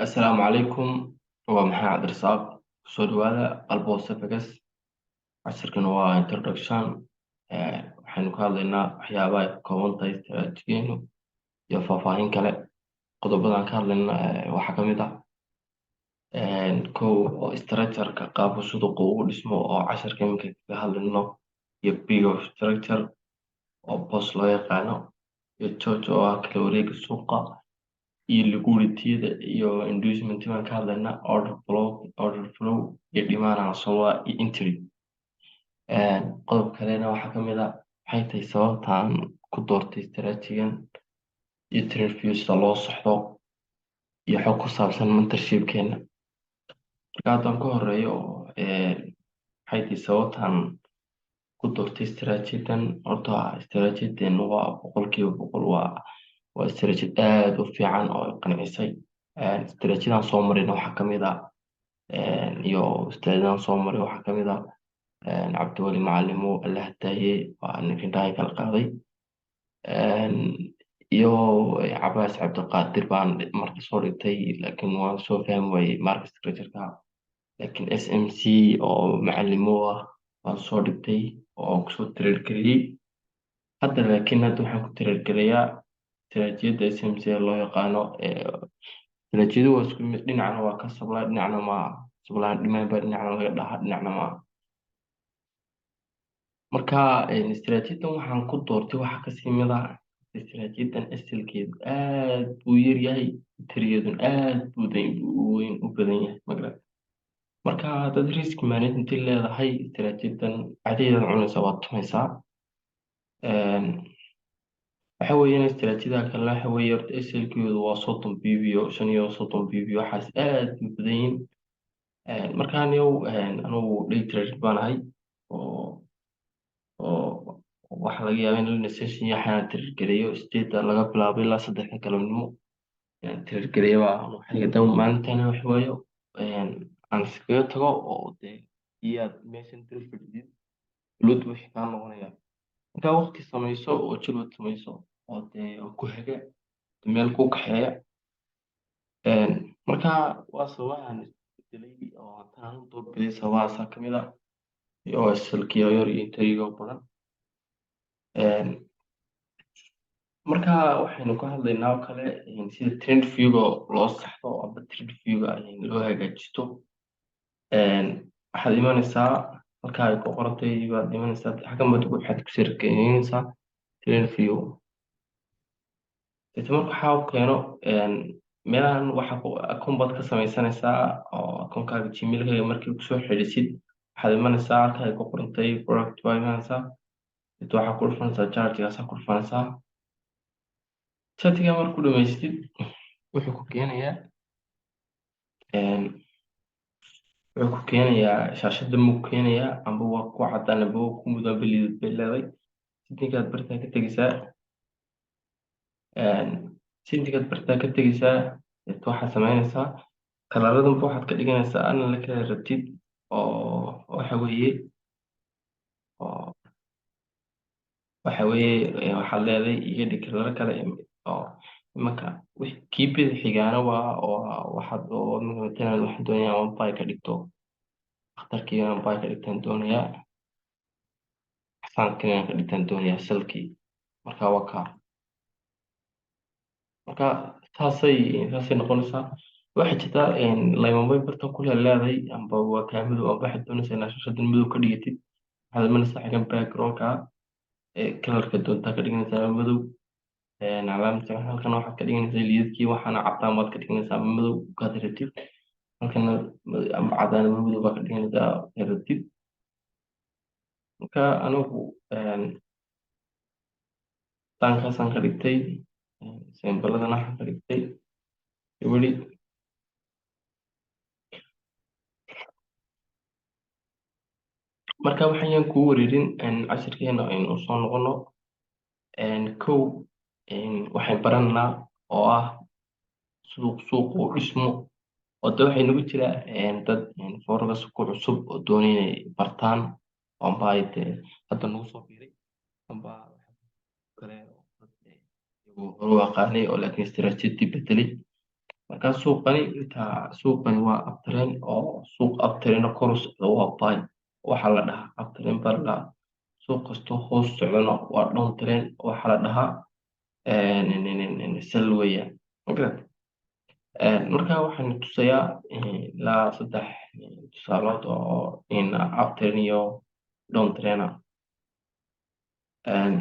السلام عليكم. هو محمد عبد الرزاق soo dhawaada albosefegas casharkan waa introduction. waxaynu ka hadlaynaa waxyaabaha ay ka kooban tahay istaraatiijigeenu iyo faahfaahin kale. qodobadan ka hadlayna waxaa ka mid ah kow oo structure-ka qaabka suduqa ugu dhismo oo casharka iminka kaga hadlayno, iyo big of structure oo boss loo yaqaano, iyo george oo ah kala wareega suuqa, iyo liquidity-da iyo inducement baan ka hadlaynaa, order flow iyo demand and supply iyo entry. qodob kalena waxaa ka mid ah maxay tahay sababtaan ku doortay istaraatiijigan, iyo trade view-sida loo saxdo, iyo xog ku saabsan mentorship-keena. marka haddaan ka horeeyo maxay tahay sababtaan ku doortay istaraatiijidan. horta istaraatiijidan waa boqolkiiba boqol waa istaraatiijiyad aad u fiican oo i qancisay. istaraatiijiyadan soo marayna waxaa ka mid ah iyo ustaadadan soo maray waxaa ka mid ah cabdiweli macalimo allah daaye waa ninka indhaha kala qaaday, iyo cabaas cabdiqaadir baan marka soo dhigtay, laakiin waan soo fahmi waayey marka structure-ka. laakiin smc oo macalimo ah waan soo dhigtay oo kusoo tireergeliyey. hadda waxaan ku tireergelayaa istaraatiijiyadda smc loo yaqaano. istaraatiijiyadu waa isku mid, dhinacna waa ka supply, dhinacna ma supply demand baa dhinacna laga dhahaa, dhinacna ma. marka istaraatiijiyadan waxaan ku doortay waxaa kasii mid ah istaraatiijiyadan asalkeedu aad buu yaryahay, tiriyadan aad buu weyn u badan yahay magarad. marka dad risk management leedahay istaraatiijiyadan cadeedan cunaysa waad tumaysaa. waxa weeyaan istaraatiijiyada kale waxa weeye horta asalkeedu waa 30 bb iyo 35 bb, waxaas aad u badan yihiin. markaan anugu day trader baan ahay oo waxa laga yaabaa in la session yaxaan tirgeliyo state laga bilaabo ilaa 3 galabnimo tirgeliyo waxay dan maalintana wax weeyo aan iskaga tago oo dee iyaad meeshan tirfidid lood wixii kaa noqonaya. markaa waqti samayso oo jilwad samayso oo dee ku haga meel ku kaxeeya. markaa waa sababahan isbedelay oo haddaan doorbiday sababahaasaa ka mid ah, iyo asalkiyo yar iyo interigo badan. marka waxaynu ka hadlaynaa oo kale sida trend view-ga loo saxdo amba trend view-ga loo hagaajisto. waxaad imanaysaa halka ay ku qorantay baad imanaysaa xakamad waxaad ku sirkeynaysaa trend view. marka waxaa u keeno meelahan waxa akoon baad ka samaysanaysaa oo akoonkaaga gmail-kaaga markii kusoo xidhisid waxaad imanaysaa halka ay ku qorantay product baa imanaysaa, waxaa ku dhufanaysaa chargigaasaa ku dhufanaysaa. chargiga markuu dhamaystid wuxuu ku keenayaa shaashada muu keenayaa amba waa ku cadaan amba waa ku mudaan beliidad bay leedahay. settingaad bartaa ka tegeysaa waxaad samaynaysaa kalaradanba waxaad ka dhiganaysaa ana la kala rabtid oo waxaad leedahay iga dhig kalaro kale oo imanka kii bidix-xigaana waxaad matalan waxaan doonayaa aan bay ka dhigto akhtarkii aan bay ka dhigtaan doonayaa, xasaankii aan ka dhigtaan doonayaa salkii. marka waa kaa marka saasay noqonaysaa. waxaa jirta laymambay barta ku leedahay amba waa kaa madow amba waxaad doonaysaa inaad shaashadan madow ka dhigatid, waxaad imanaysaa xagan background-ka kalarka doontaa ka dhiganaysaa madow. calaamada halkan waxaad ka dhiganaysaa liidadkii waxaana cadaan baad ka dhiganaysaa madow kaad rabtid, halkana amba cadaan amba madow baad ka dhiganaysaa rabtid. marka anigu daankaasaan ka dhigtay, sembaladana waxaan ka dhigtay weli. marka waxayaan kuu wareerin cashirkeena aynu soo noqono. kow waxaan baranaynaa oo ah suuq u dhismo oo de waxay nagu jira dad forex ku cusub oo doonay inay bartaan amba ay dee hadda nagu soo biiray amba kale oo dad iyagu hore u aqaanay oo laakiin istaraatiijiyadii bedelay. markaa suuqani waa uptrend oo suuq uptrend oo kor u socdo waa buy, waxaa la dhahaa uptrend baa la dhahaa. suuq kastoo hoos socdana waa downtrend, waxaa la dhahaa sell weeyaan. magarad markaa waxaan tusayaa ilaa saddex tusaalood oo uptrend iyo downtrend ah. Een,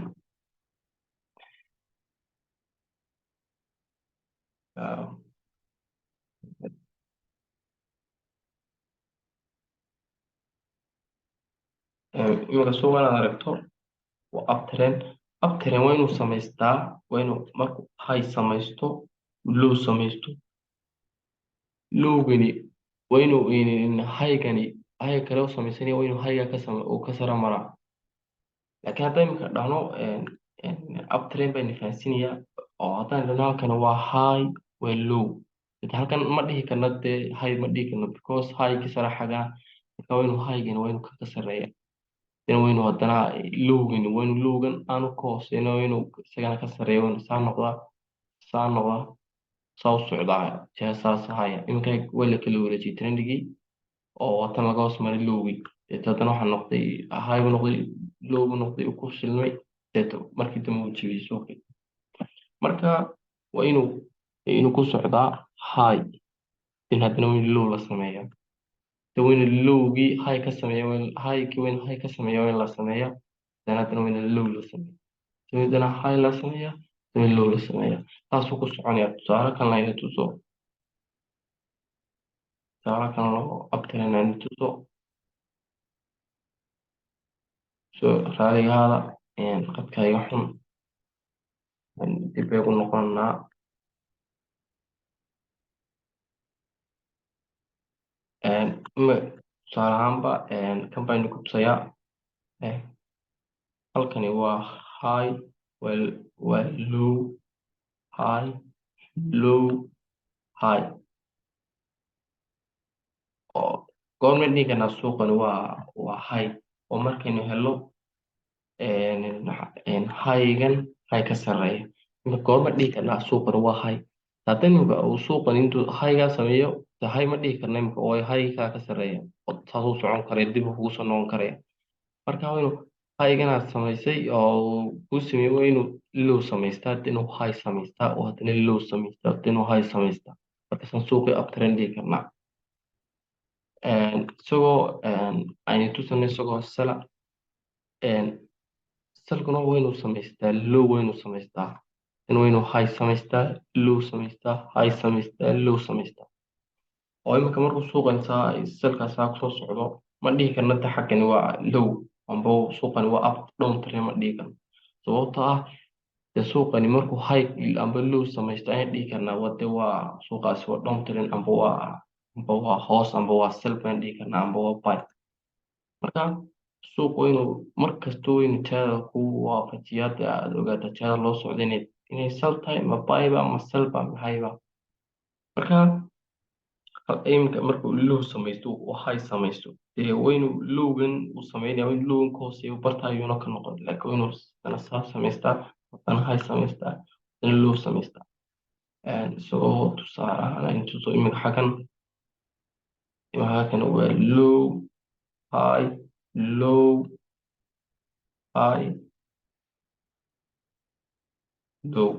ah, imika suuqa inaad aragto waa uptrend. Uptrend waa inuu samaystaa, waa inuu markuu high samaysto, low samaysto. Lowgani waa inuu highgani high kale u samaysanaya, waa inuu highga uu ka sara maraa. laakiin haddaan imika dhahno uptrend baan fahansiinayaa, oo haddaan dhahno halkan waa high waa low, laakiin halkan ma dhihi karno dee high ma dhihi karno because high ka sara xagaa, marka waa inuu highgani waa inuu ka sareeya, then waa inuu haddana lowgani waa inuu lowgan aanu ka hooseyno, waa inuu isagana ka sareeyo, waa inuu saa noqdaa, saa noqdaa, saa u socdaa, jee saas ahaya. iminka waa la kala wareejiyay trendigii, oo watan laga hoos maray lowgii, deet haddana waxaa noqday high buu noqday, low buu noqday, uu ku shilmay, deet markii dambe uu jebiyey suuqii. marka waa inuu ku socdaa high, then haddana waa in low la sameeyaa, then waa in lowgii high ka sameeya, highkii waa in high ka sameeya, waa in la sameeyaa, then haddana waa in low la sameeya, then haddana high la sameeyaa, then low la sameeyaa. taasuu ku soconaya. tusaale kan layna tuso, tusaale kan loo uptrend layna tuso, so raaligaada qadka iga xun, dib bay ugu noqonaa. tusaale ahaanba kan baynu ku tusayaa. Eh, halkani waa high, waa low, high, low, high. oo goorma dhihi karnaa suuqani waa high? oo markaynu helo highgan high ka sareeya. marka goorma dhihi karnaa suuqani waa high? haddii imika uu suuqani intuu highgaa sameeyo, de high ma dhihi karna imika, oo highgaa ka sareeya, oo saasuu socon karaya, dib uu kugu soo noqon karaya. marka waa inuu highganaad samaysay oo kuu sameeyey, waa inuu low samaystaa, hadda inuu high samaystaa, oo haddana low samaystaa, hadda inuu high samaystaa. markaasaan suuqii uptrend dhihi karnaa. isagoo aynu tusano isagoo sala, salkuna waa inuu samaystaa low, waa inuu samaystaa, then waa inuu high samaystaa, low samaystaa, high samaystaa, low samaystaa. oo imika markuu suuqan salkaas saa kusoo socdo, ma dhihi karna ta xaggani waa low, amba suuqani waa up down trend ma dhihi karno, sababtoo ah dee suuqani markuu high amba low samaysto ayaan dhihi karnaa wade waa suuqaasi waa down trend, amba waa hoos, amba waa sell baan dhihi karnaa, amba waa buy. marka suuq waa inuu mar kasta waa inuu taada ku waafajiyaa, dee aad ogaata taada loo socda inay sell tahay, ma buy ba ma sell ba maxayba. marka iminka markuu low samaysto uu high samaysto, dee waa inuu lowgan uu sameynaya, waa in lowgan ka hooseeyo barta ayuuna ka noqon, laakiin waa inuu haddana saa samaystaa, haddana high samaystaa, haddana low samaystaa. isagoo tusaale ahaan aynu tuso iminka xaggan, waa low, high, low, high, low.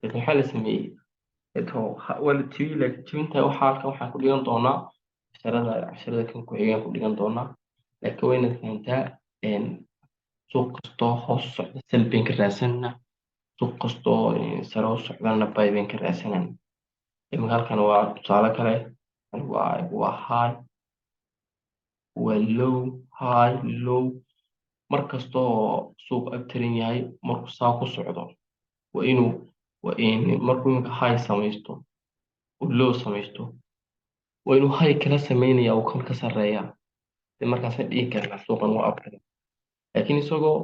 laakiin maxaa la sameeyey? waa la tibiyey, laakiin tibinta waxaan ku dhigan doonaa casharada kan ku xigaan ku dhigan doonaa. laakiin waa inaad fahantaa suuq kastoo hoos socda sell bayn ka raadsanana, suuq kastoo sare u socdana buy bayn ka raadsanana. iminka halkan waa tusaale kale, waa high, waa low, high, low. mar kastoo suuq agtaran yahay, markuu saa ku socdo, markuu iminka high samaysto, uu low samaysto, waa inuu high kala sameynaya, uu kan ka sareeya, dee markaasaan dhihi karnaa suuqan waa uptrend. laakiin isagoo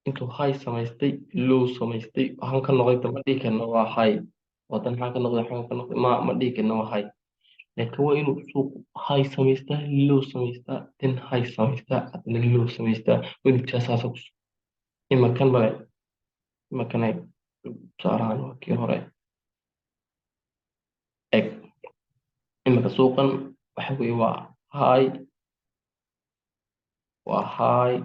intuu high samaystay, low samaystay, waxaan ka noqday, dama dhihi karna waa high, wadan maxaa ka noqday, waxaan ka noqday, ma dhihi karna waa high. laakiin waa inuu suuq high samaystaa, low samaystaa, then high samaystaa, haddana low samaystaa, waa inuu jaasaasa ku socdo. imakan tusaalahan waa kii hore. imika suuqan waxa weeye waa high